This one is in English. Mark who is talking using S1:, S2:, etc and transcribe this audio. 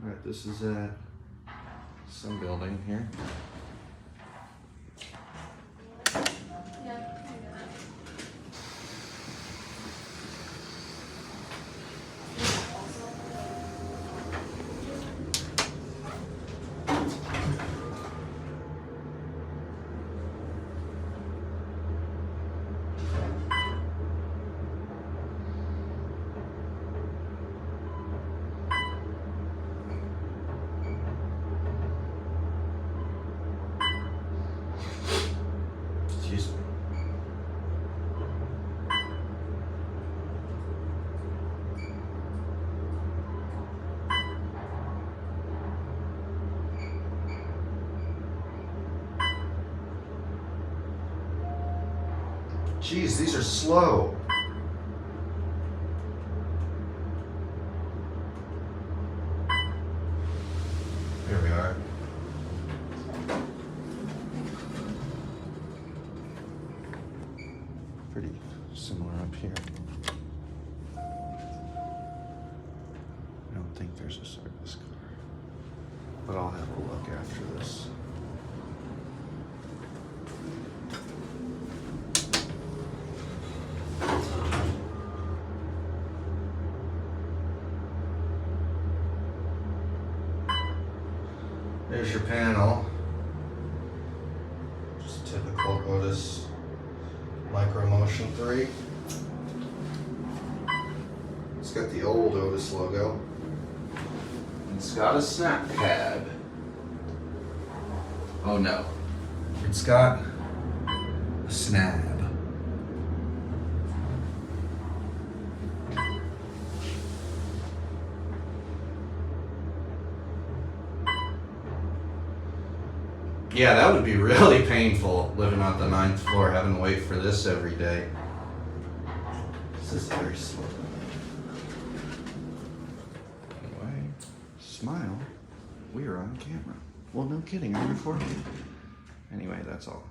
S1: Alright, this is at some building here. Excuse me. Jeez, these are slow. Here we are. Pretty similar up here. I don't think there's a service car, but I'll have a look after this. There's your panel. Just typical Otis Micro Motion 3. It's got the old Otis logo. It's got a snap pad. Oh no. It's got a snap. Yeah, that would be really painful living on the 9th floor, having to wait for this every day. This is very slow. Anyway, smile. We are on camera. Well, no kidding, I'm recording. Anyway, that's all.